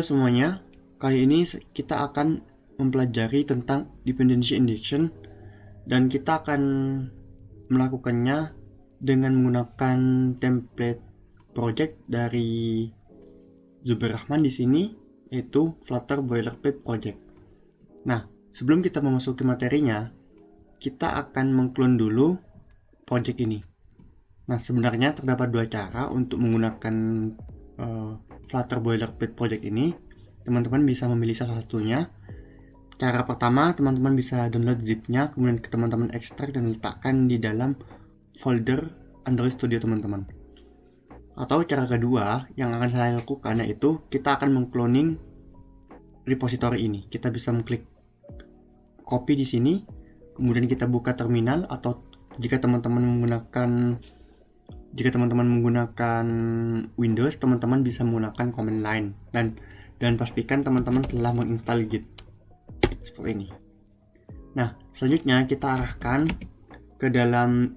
Halo semuanya, kali ini kita akan mempelajari tentang dependency injection dan kita akan melakukannya dengan menggunakan template project dari Zubair Rahman di sini, yaitu Flutter Boilerplate Project. Nah, sebelum kita memasuki materinya, kita akan mengklon dulu project ini. Nah, sebenarnya terdapat dua cara untuk menggunakan Flutter Boilerplate Project ini. Teman-teman bisa memilih salah satunya. Cara pertama, teman-teman bisa download zip-nya, kemudian teman-teman ekstrak dan letakkan di dalam folder Android Studio teman-teman. Atau cara kedua yang akan saya lakukan, yaitu kita akan mengcloning repository ini. Kita bisa mengklik copy di sini, kemudian kita buka terminal, atau jika teman-teman menggunakan Windows, teman-teman bisa menggunakan command line dan pastikan teman-teman telah menginstal Git seperti ini. Nah, selanjutnya kita arahkan ke dalam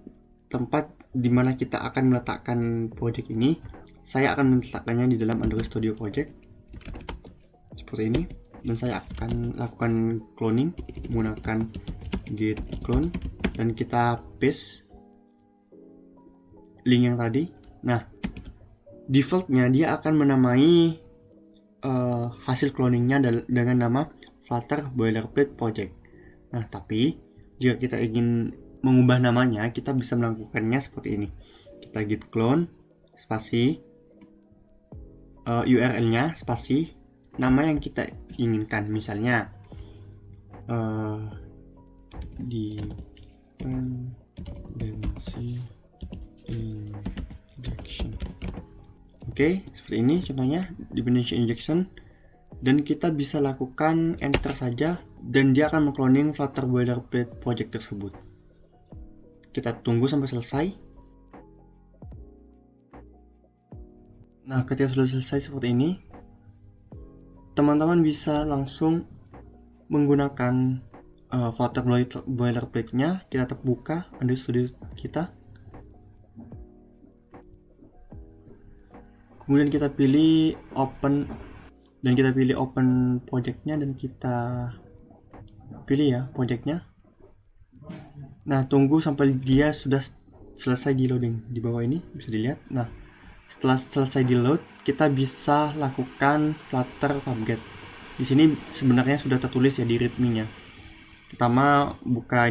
tempat di mana kita akan meletakkan project ini. Saya akan meletakkannya di dalam Android Studio Project seperti ini, dan saya akan lakukan cloning menggunakan git clone dan kita paste link yang tadi. Nah, defaultnya dia akan menamai hasil cloningnya dengan nama Flutter Boilerplate Project. Nah, tapi jika kita ingin mengubah namanya, kita bisa melakukannya seperti ini. Kita git clone spasi URL-nya spasi nama yang kita inginkan, misalnya dependency injection. Oke, seperti ini contohnya dependency injection, dan kita bisa lakukan enter saja dan dia akan mengcloning Flutter Boilerplate Project tersebut. Kita tunggu sampai selesai. Nah, ketika sudah selesai seperti ini, teman-teman bisa langsung menggunakan Flutter Boilerplate-nya. Kita buka Android Studio kita. Kemudian kita pilih open project-nya dan kita pilih ya project-nya. Nah, tunggu sampai dia sudah selesai di loading di bawah ini, bisa dilihat. Nah, setelah selesai di load, kita bisa lakukan Flutter pubget. Di sini sebenarnya sudah tertulis ya di readme-nya. Pertama buka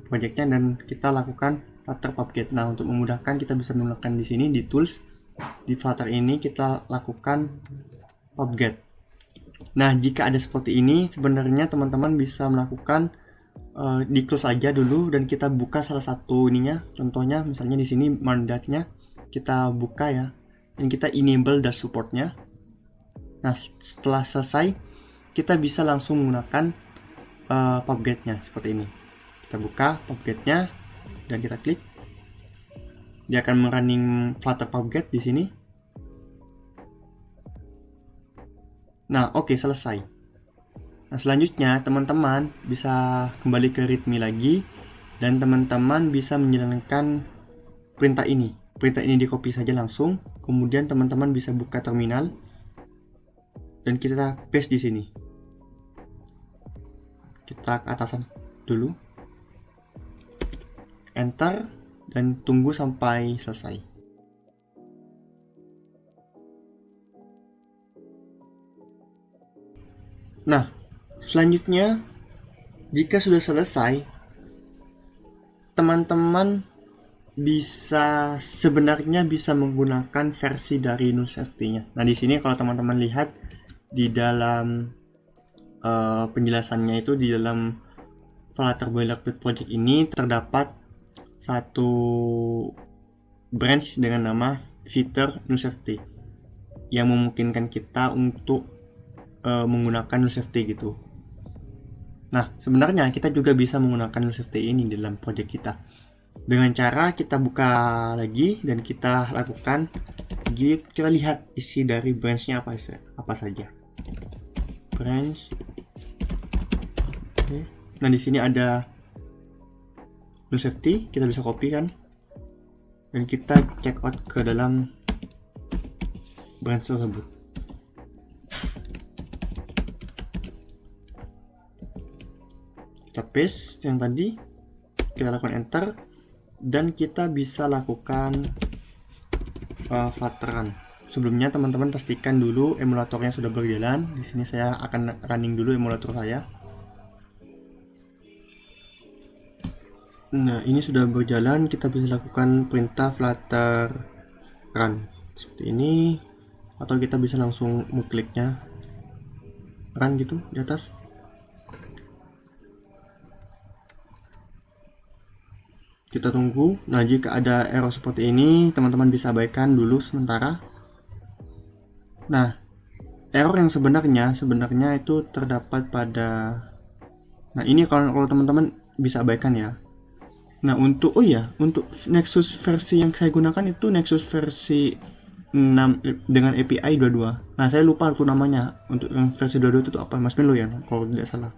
project-nya dan kita lakukan Flutter pubget. Nah, untuk memudahkan kita bisa menggunakan di sini di tools. Di Flutter ini kita lakukan pubget. Nah, jika ada seperti ini, sebenarnya teman-teman bisa melakukan di close aja dulu dan kita buka salah satu ininya. Contohnya misalnya di sini mandatnya kita buka ya, dan kita enable dash supportnya. Nah, setelah selesai kita bisa langsung menggunakan pubgetnya seperti ini. Kita buka pubgetnya dan kita klik. Dia akan merunning Flutter pubget di sini. Nah, oke, selesai. Nah, selanjutnya teman-teman bisa kembali ke readme lagi dan teman-teman bisa menjalankan perintah ini. Perintah ini di copy saja langsung. Kemudian teman-teman bisa buka terminal dan kita paste di sini. Kita ke atasan dulu. Enter dan tunggu sampai selesai. Nah, selanjutnya jika sudah selesai, teman-teman sebenarnya bisa menggunakan versi dari NullSafety-nya. Nah, di sini kalau teman-teman lihat di dalam penjelasannya itu, di dalam Flutter Boilerplate Project ini terdapat satu branch dengan nama Feature NullSafety yang memungkinkan kita untuk menggunakan NullSafety gitu. Nah, sebenarnya kita juga bisa menggunakan NullSafety ini di dalam project kita dengan cara kita buka lagi dan kita lakukan git. Kita lihat isi dari branch-nya apa saja. Branch. Oke. Nah, di sini ada NullSafety, kita bisa copy kan, dan kita check out ke dalam branch tersebut. kita paste yang tadi, kita lakukan enter, dan kita bisa lakukan Flutter run. Sebelumnya teman-teman pastikan dulu emulatornya sudah berjalan. Di sini saya akan running dulu emulator saya. Nah, ini sudah berjalan, kita bisa lakukan perintah Flutter run seperti ini, atau kita bisa langsung mengkliknya run gitu di atas. Kita tunggu. Nah, jika ada error seperti ini, teman-teman bisa abaikan dulu sementara. Nah, error yang sebenarnya itu terdapat pada, nah ini kalau teman-teman bisa abaikan ya. Nah, untuk untuk Nexus versi yang saya gunakan itu Nexus versi 6 dengan API 22. Nah, saya lupa aku namanya. Untuk yang versi 22 itu apa? Mas Milo ya, kalau tidak salah.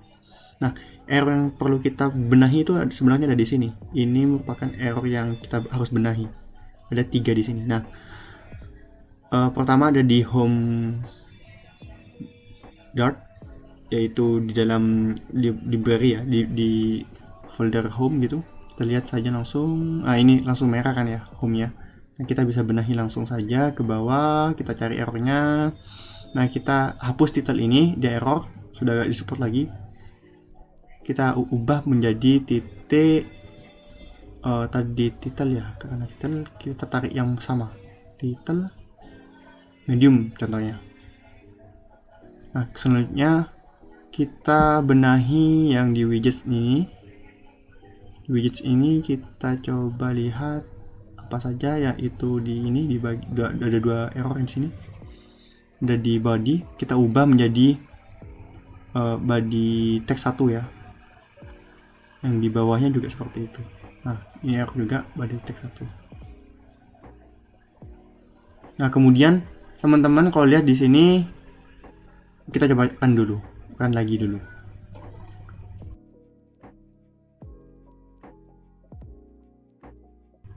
Nah, error yang perlu kita benahi itu sebenarnya ada di sini. Ini merupakan error yang kita harus benahi. Ada 3 di sini. Nah, pertama ada di home Dart, yaitu di dalam library ya, di folder home gitu. Kita lihat saja langsung. Ini langsung merah kan ya home-nya. Nah, kita bisa benahi langsung saja ke bawah. Kita cari errornya. Nah, kita hapus title ini, dia error, sudah gak disupport lagi. Kita ubah menjadi titik tadi title ya, karena title kita tarik yang sama, title medium contohnya. Nah, selanjutnya kita benahi yang di widgets ini. Widgets ini kita coba lihat apa saja, yaitu di ini ada 2 error di sini. Ada di body, kita ubah menjadi body text 1 ya. Yang di bawahnya juga seperti itu. Nah, ini error juga body text 1. Nah, kemudian teman-teman kalau lihat di sini, kita coba run lagi dulu.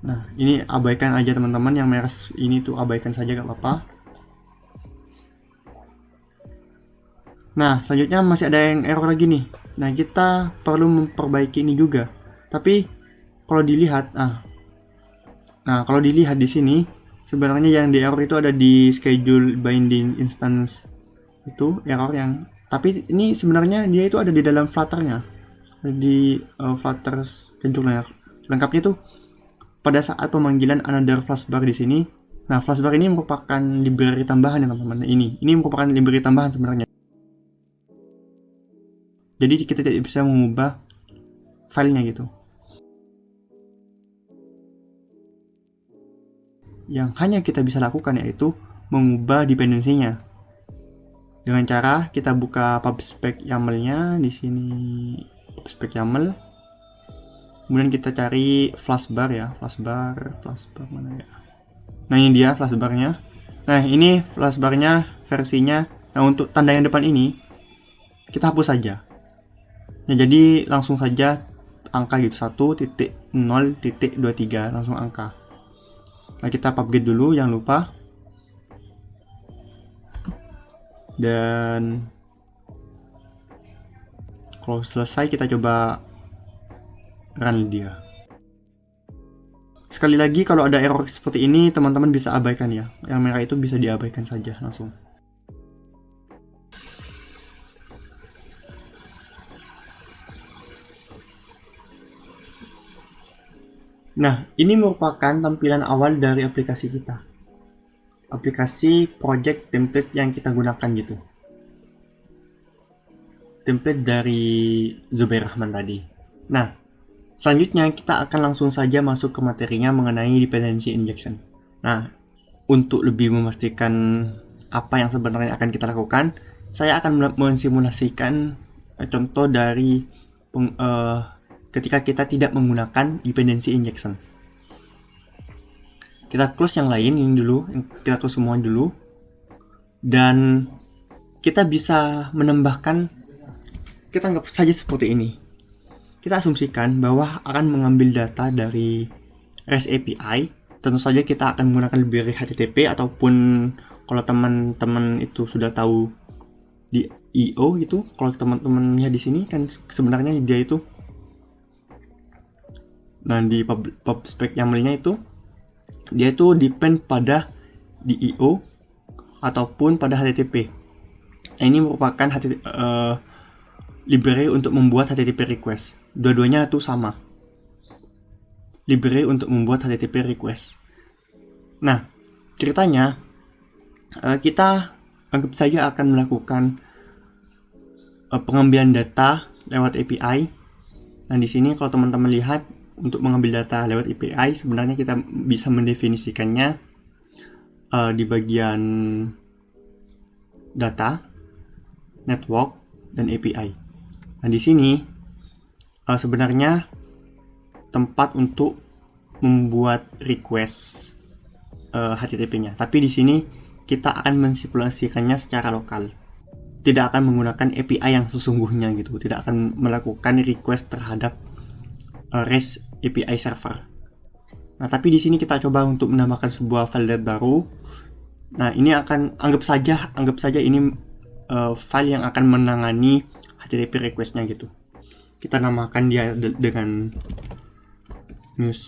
Nah, ini abaikan aja teman-teman, yang merah ini tuh abaikan saja gak apa-apa. Nah, selanjutnya masih ada yang error lagi nih. Nah, kita perlu memperbaiki ini juga. Tapi kalau dilihat, kalau dilihat di sini, sebenarnya yang di error itu ada di schedule binding instance itu error yang. Tapi ini sebenarnya dia itu ada di dalam Flutter-nya, di Flutter schedule-nya. Lengkapnya tuh pada saat pemanggilan another flashbar di sini. Nah, flashbar ini merupakan library tambahan ya teman-teman. Ini merupakan library tambahan sebenarnya. Jadi kita tidak bisa mengubah filenya gitu. Yang hanya kita bisa lakukan yaitu mengubah dependensinya. Dengan cara kita buka pubspec YAML-nya di sini, pubspec YAML. Kemudian kita cari flashbar ya, flashbar mana ya? Nah, ini dia flashbarnya. Nah, ini flashbarnya versinya. Nah, untuk tanda yang depan ini kita hapus saja. Nah, jadi langsung saja angka gitu, 1.0.23 langsung angka. Nah, kita pubget dulu, jangan lupa. Dan kalau selesai kita coba run dia. Sekali lagi, kalau ada error seperti ini teman-teman bisa abaikan ya. Yang merah itu bisa diabaikan saja langsung. Nah, ini merupakan tampilan awal dari aplikasi kita. Aplikasi project template yang kita gunakan gitu. Template dari Zubair Rahman tadi. Nah, selanjutnya kita akan langsung saja masuk ke materinya mengenai dependency injection. Nah, untuk lebih memastikan apa yang sebenarnya akan kita lakukan, saya akan mensimulasikan contoh dari ketika kita tidak menggunakan dependency injection. Kita close yang lain ini dulu, kita close semua dulu, dan kita bisa menambahkan, kita anggap saja seperti ini. Kita asumsikan bahwa akan mengambil data dari REST API. Tentu saja kita akan menggunakan library HTTP, ataupun kalau teman-teman itu sudah tahu di IO itu. Kalau teman-teman lihat di sini kan sebenarnya dia itu, nah di pub spec YAML-nya itu dia itu depend pada di IO ataupun pada HTTP. Nah, ini merupakan library untuk membuat HTTP request. Dua-duanya itu sama, library untuk membuat HTTP request. Nah, ceritanya kita anggap saja akan melakukan pengambilan data lewat API. Nah, di sini kalau teman-teman lihat, untuk mengambil data lewat API sebenarnya kita bisa mendefinisikannya di bagian data, network, dan API. Nah, di sini sebenarnya tempat untuk membuat request HTTP-nya. Tapi di sini kita akan mensimulasikannya secara lokal. Tidak akan menggunakan API yang sesungguhnya gitu. Tidak akan melakukan request terhadap REST API server. Nah, tapi di sini kita coba untuk menambahkan sebuah file baru. Nah, ini akan anggap saja ini file yang akan menangani HTTP request-nya gitu. Kita namakan dia dengan news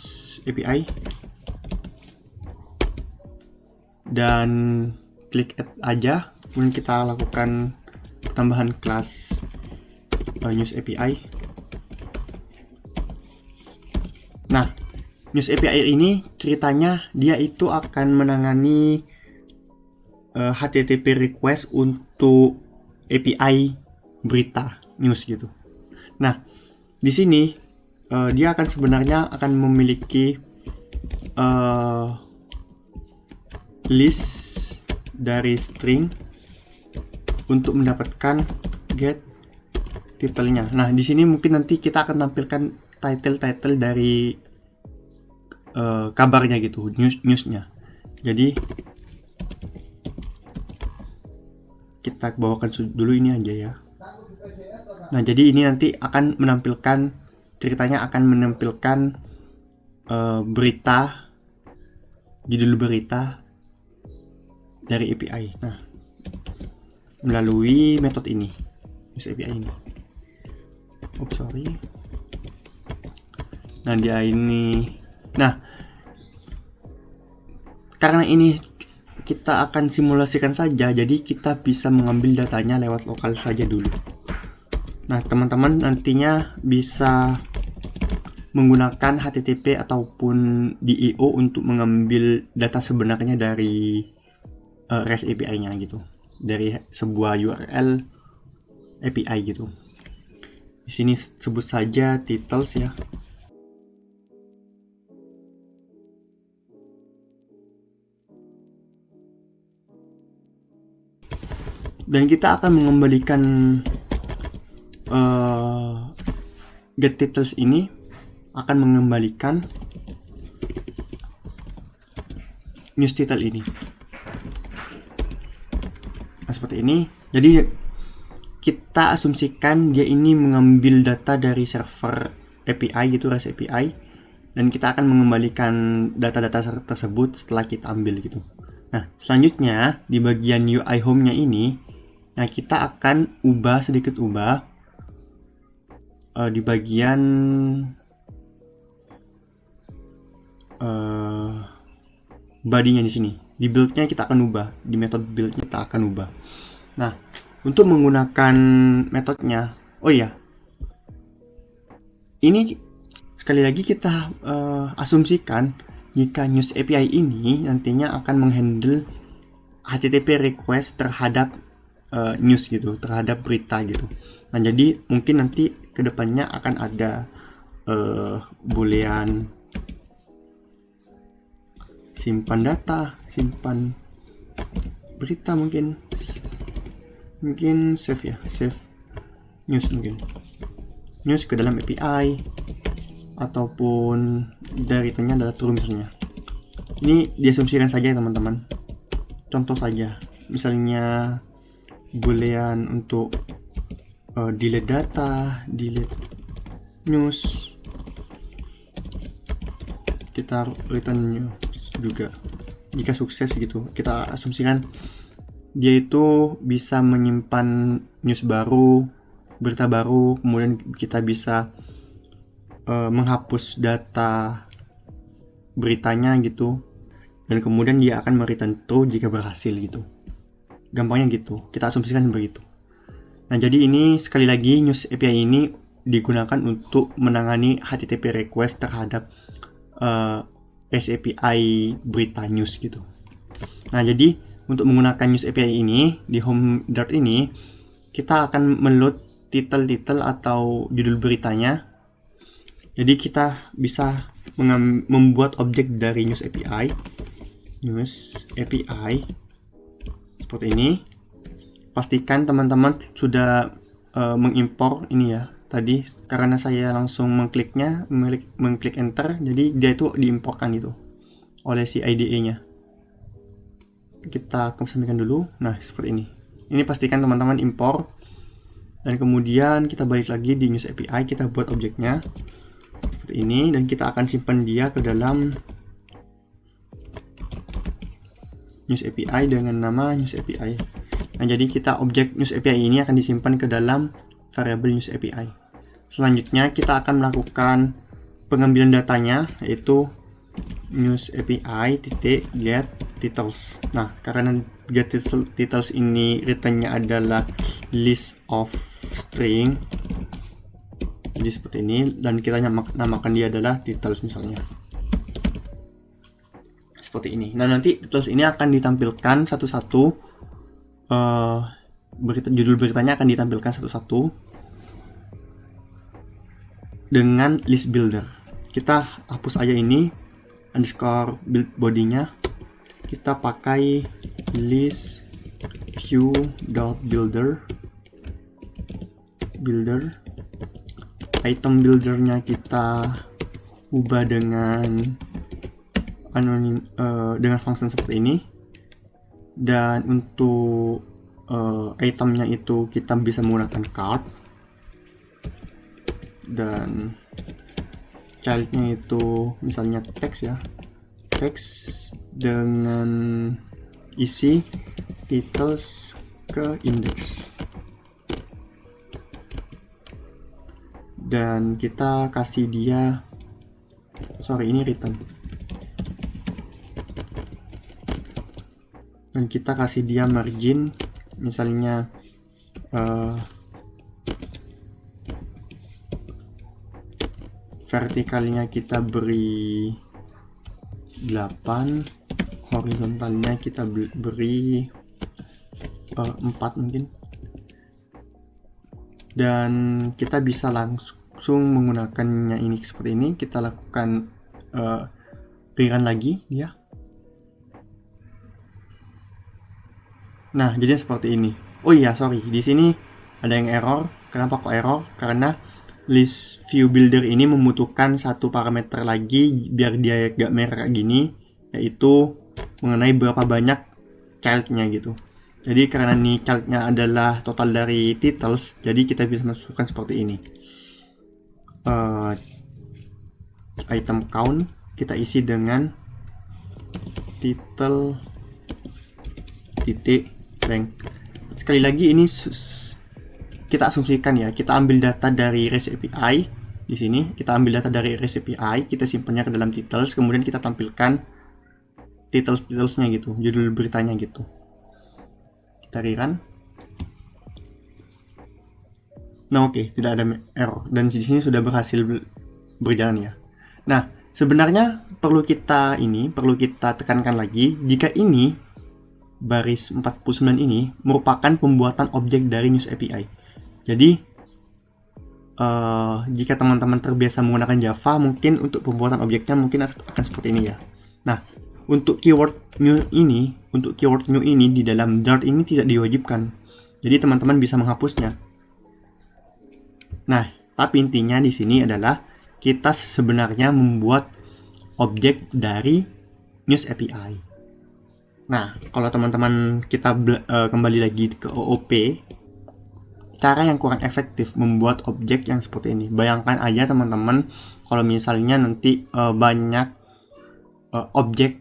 API dan klik add aja. Kemudian kita lakukan tambahan kelas news API. Nah, news API ini ceritanya dia itu akan menangani HTTP request untuk API berita news gitu. Nah, di sini dia akan sebenarnya akan memiliki list dari string untuk mendapatkan get title-nya. Nah, di sini mungkin nanti kita akan tampilkan title dari kabarnya gitu, newsnya. Jadi kita bawakan dulu ini aja ya. Nah, jadi ini nanti akan menampilkan, ceritanya akan menampilkan berita, judul berita dari API. Nah, melalui metode ini, news API ini. Sorry. Nah, dia ini. Nah, karena ini kita akan simulasikan saja, jadi kita bisa mengambil datanya lewat lokal saja dulu. Nah, teman-teman nantinya bisa menggunakan HTTP ataupun DIO untuk mengambil data sebenarnya dari REST API-nya gitu, dari sebuah URL API gitu. Di sini sebut saja titles ya. Dan kita akan mengembalikan get titles ini akan mengembalikan news title ini. Nah, seperti ini. Jadi kita asumsikan dia ini mengambil data dari server API gitu, REST API, dan kita akan mengembalikan data-data tersebut setelah kita ambil gitu. Nah, selanjutnya di bagian UI home-nya ini, nah kita akan sedikit ubah di bagian body-nya di sini. Di build-nya kita akan ubah, di metode build kita akan ubah. Nah, untuk menggunakan metodenya, oh iya, ini sekali lagi kita asumsikan jika news API ini nantinya akan menghandle HTTP request terhadap news gitu, terhadap berita gitu. Nah, jadi mungkin nanti kedepannya akan ada boolean simpan data, simpan berita, mungkin save ya, save news, mungkin news ke dalam API, ataupun datanya adalah true misalnya. Ini diasumsikan saja ya teman-teman, contoh saja, misalnya boolean untuk delete data, delete news, kita return news juga jika sukses gitu. Kita asumsikan dia itu bisa menyimpan news baru, berita baru, kemudian kita bisa menghapus data beritanya gitu, dan kemudian dia akan mereturn true jika berhasil gitu. Gampangnya gitu, kita asumsikan begitu. Nah, jadi ini sekali lagi News API ini digunakan untuk menangani HTTP request terhadap REST API berita news gitu. Nah, jadi untuk menggunakan News API ini di home Dart ini, kita akan meload title atau judul beritanya. Jadi kita bisa membuat objek dari News API seperti ini. Pastikan teman-teman sudah mengimpor ini ya tadi, karena saya langsung mengklik enter, jadi dia itu diimporkan itu oleh si IDE-nya. Kita kesampingkan dulu. Nah, seperti ini. Ini pastikan teman-teman impor, dan kemudian kita balik lagi di News API, kita buat objeknya seperti ini, dan kita akan simpan dia ke dalam News API dengan nama News API. Nah, jadi objek News API ini akan disimpan ke dalam variabel News API. Selanjutnya kita akan melakukan pengambilan datanya, yaitu News API get titles. Nah, karena get titles ini returnnya adalah list of string, jadi seperti ini, dan kita namakan dia adalah titles misalnya. Seperti ini. Nah, nanti titles ini akan ditampilkan satu-satu, judul beritanya akan ditampilkan satu-satu dengan list builder. Kita hapus aja ini underscore build body-nya, kita pakai list view.builder item buildernya kita ubah dengan dengan function seperti ini, dan untuk itemnya itu kita bisa menggunakan card, dan childnya itu misalnya teks ya, teks dengan isi titles ke index, dan kita kasih dia ini return, dan kita kasih dia margin misalnya vertikalnya kita beri 8, horizontalnya kita beri 4 mungkin, dan kita bisa langsung menggunakannya ini seperti ini. Kita lakukan rerun lagi ya. Nah, jadi seperti ini. Oh iya, sorry, di sini ada yang error. Kenapa kok error? Karena list view builder ini membutuhkan satu parameter lagi biar dia gak merah gini, yaitu mengenai berapa banyak childnya gitu. Jadi karena ini childnya adalah total dari titles, jadi kita bisa masukkan seperti ini. Item count kita isi dengan title titik rank. Sekali lagi ini kita asumsikan ya, kita ambil data dari REST API di sini, kita ambil data dari REST API, kita simpannya ke dalam titles, kemudian kita tampilkan titles-titles-nya gitu, judul beritanya gitu. Kita rerun. Nah, oke, tidak ada error, dan di sini sudah berhasil berjalan ya. Nah, sebenarnya perlu kita tekankan lagi, jika ini baris 49 ini merupakan pembuatan objek dari News API. Jadi jika teman-teman terbiasa menggunakan Java, mungkin untuk pembuatan objeknya mungkin akan seperti ini ya. Nah, untuk keyword new ini di dalam Dart ini tidak diwajibkan. Jadi teman-teman bisa menghapusnya. Nah, tapi intinya di sini adalah kita sebenarnya membuat objek dari News API. Nah, kalau teman-teman kita kembali lagi ke OOP, cara yang kurang efektif membuat objek yang seperti ini. Bayangkan aja teman-teman kalau misalnya nanti banyak objek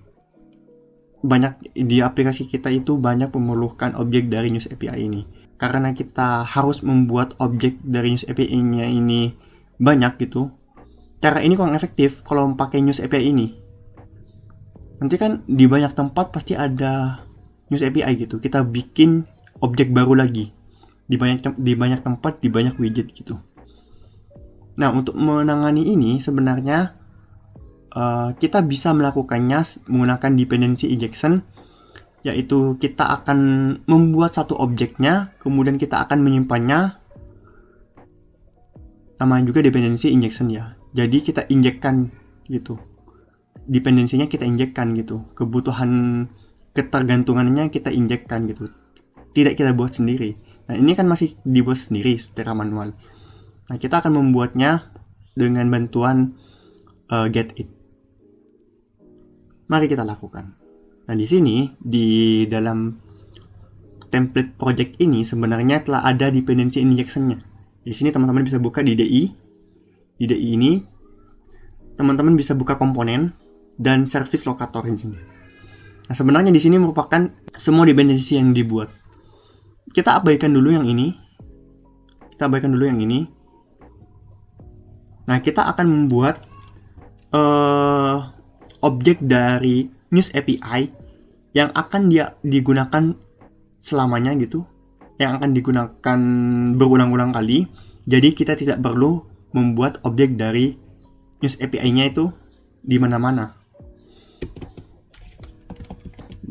banyak di aplikasi kita itu banyak memerlukan objek dari News API ini. Karena kita harus membuat objek dari News API-nya ini banyak gitu. Cara ini kurang efektif kalau pakai News API ini. Nanti kan di banyak tempat pasti ada News API gitu. Kita bikin objek baru lagi di banyak tempat, di banyak widget gitu. Nah, untuk menangani ini sebenarnya kita bisa melakukannya menggunakan dependency injection, yaitu kita akan membuat satu objeknya, kemudian kita akan menyimpannya. Namanya juga dependency injection ya. Jadi kita injekkan gitu. Dependensinya kita injekkan gitu. Kebutuhan ketergantungannya kita injekkan gitu. Tidak kita buat sendiri. Nah, ini kan masih dibuat sendiri secara manual. Nah, kita akan membuatnya dengan bantuan GetIt. Mari kita lakukan. Nah, di sini di dalam template project ini sebenarnya telah ada dependency injection-nya. Di sini teman-teman bisa buka di DI. Di DI ini teman-teman bisa buka komponen dan service locator di sini. Nah, sebenarnya di sini merupakan semua dependency yang dibuat. Kita abaikan dulu yang ini. Nah, kita akan membuat objek dari News API yang akan digunakan selamanya gitu, yang akan digunakan berulang-ulang kali. Jadi kita tidak perlu membuat objek dari News API-nya itu di mana-mana.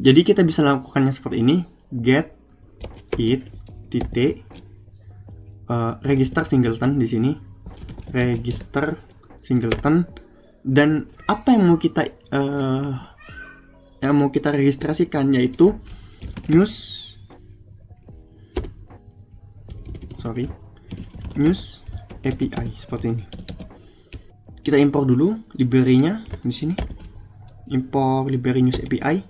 Jadi kita bisa lakukannya seperti ini, get it titik register singleton di sini, register singleton, dan apa yang mau kita registrasikan yaitu News API seperti ini. Kita import dulu library-nya di sini. Import library News API.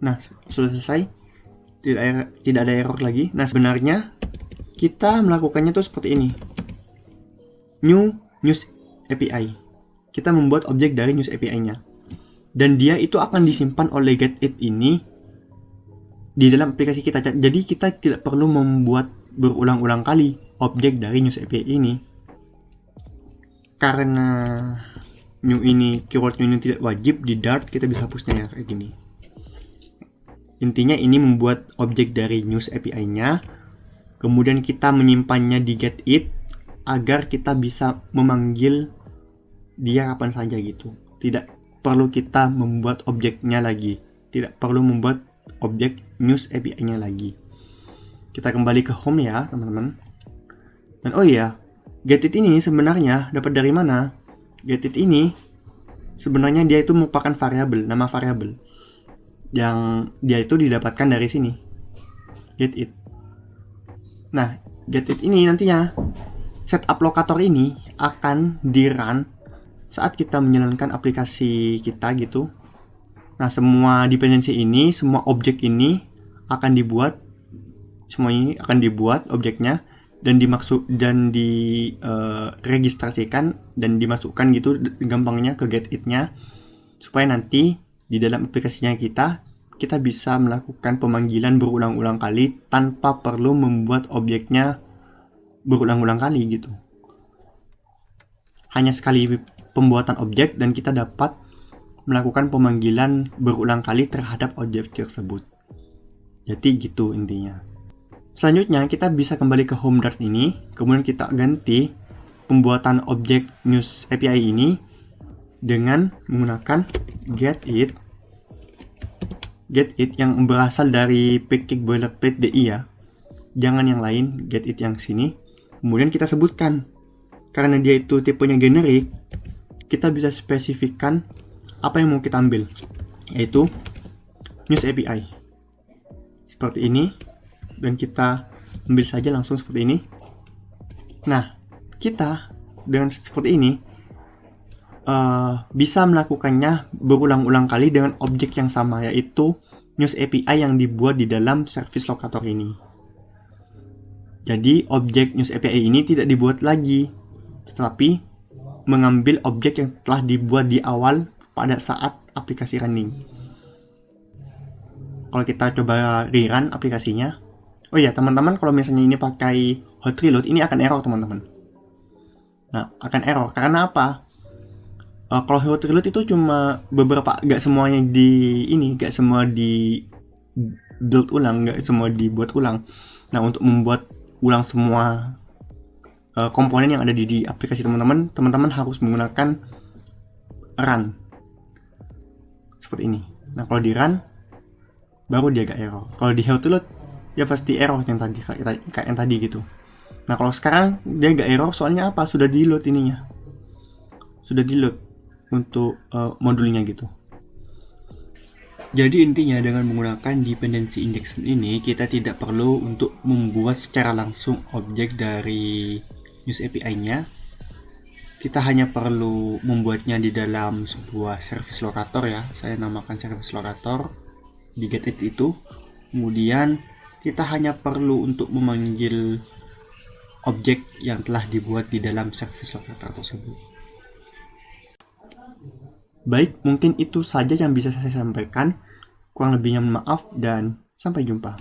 Nah, sudah selesai. Tidak ada error lagi. Nah, sebenarnya kita melakukannya tuh seperti ini. New News API. Kita membuat objek dari News API-nya. Dan dia itu akan disimpan oleh GetIt ini di dalam aplikasi kita. Jadi kita tidak perlu membuat berulang-ulang kali objek dari News API ini. Karena keyword new ini tidak wajib di Dart, kita bisa hapusnya ya kayak gini. Intinya ini membuat objek dari News API-nya, kemudian kita menyimpannya di GetIt agar kita bisa memanggil dia kapan saja gitu. Tidak perlu kita membuat objeknya lagi, tidak perlu membuat objek News API-nya lagi. Kita kembali ke home ya teman-teman. Dan oh iya, GetIt ini sebenarnya dapat dari mana? GetIt ini sebenarnya dia itu merupakan variabel, nama variabel yang dia itu didapatkan dari sini, GetIt. Nah, GetIt ini nantinya setup locator ini akan di-run saat kita menjalankan aplikasi kita gitu. Nah, semua dependency ini, semua objek ini akan dibuat, semua ini akan dibuat objeknya dan diregistrasikan dan dimasukkan gitu gampangnya ke GetIt-nya, supaya nanti di dalam aplikasinya kita bisa melakukan pemanggilan berulang-ulang kali tanpa perlu membuat objeknya berulang-ulang kali gitu. Hanya sekali pembuatan objek dan kita dapat melakukan pemanggilan berulang kali terhadap objek tersebut. Jadi gitu intinya. Selanjutnya kita bisa kembali ke home Dart ini, kemudian kita ganti pembuatan objek News API ini dengan menggunakan GetIt yang berasal dari package boilerplate DI ya. Jangan yang lain, GetIt yang sini. Kemudian kita sebutkan, karena dia itu tipenya generik, kita bisa spesifikkan apa yang mau kita ambil, yaitu News API. Seperti ini, dan kita ambil saja langsung seperti ini. Nah, kita dengan seperti ini bisa melakukannya berulang-ulang kali dengan objek yang sama, yaitu News API yang dibuat di dalam service locator ini. Jadi objek News API ini tidak dibuat lagi, tetapi mengambil objek yang telah dibuat di awal pada saat aplikasi running. kalau kita coba rerun aplikasinya, oh ya teman-teman, kalau misalnya ini pakai hot reload, ini akan error teman-teman. Nah, akan error karena apa? Kalau hot reload itu cuma beberapa, nggak semuanya nggak semua di build ulang, nggak semua dibuat ulang. Nah, untuk membuat ulang semua komponen yang ada di aplikasi teman-teman harus menggunakan run seperti ini. Nah, kalau di run baru dia agak error. Kalau di hot reload ya pasti error yang tadi kayak yang tadi gitu. Nah, kalau sekarang dia agak error soalnya apa? Sudah di load ininya. Sudah di load untuk modulnya gitu. Jadi intinya dengan menggunakan dependency injection ini, kita tidak perlu untuk membuat secara langsung objek dari use API-nya. Kita hanya perlu membuatnya di dalam sebuah service locator ya. Saya namakan service locator di get it itu. Kemudian kita hanya perlu untuk memanggil objek yang telah dibuat di dalam service locator tersebut. Baik, mungkin itu saja yang bisa saya sampaikan. Kurang lebihnya maaf dan sampai jumpa.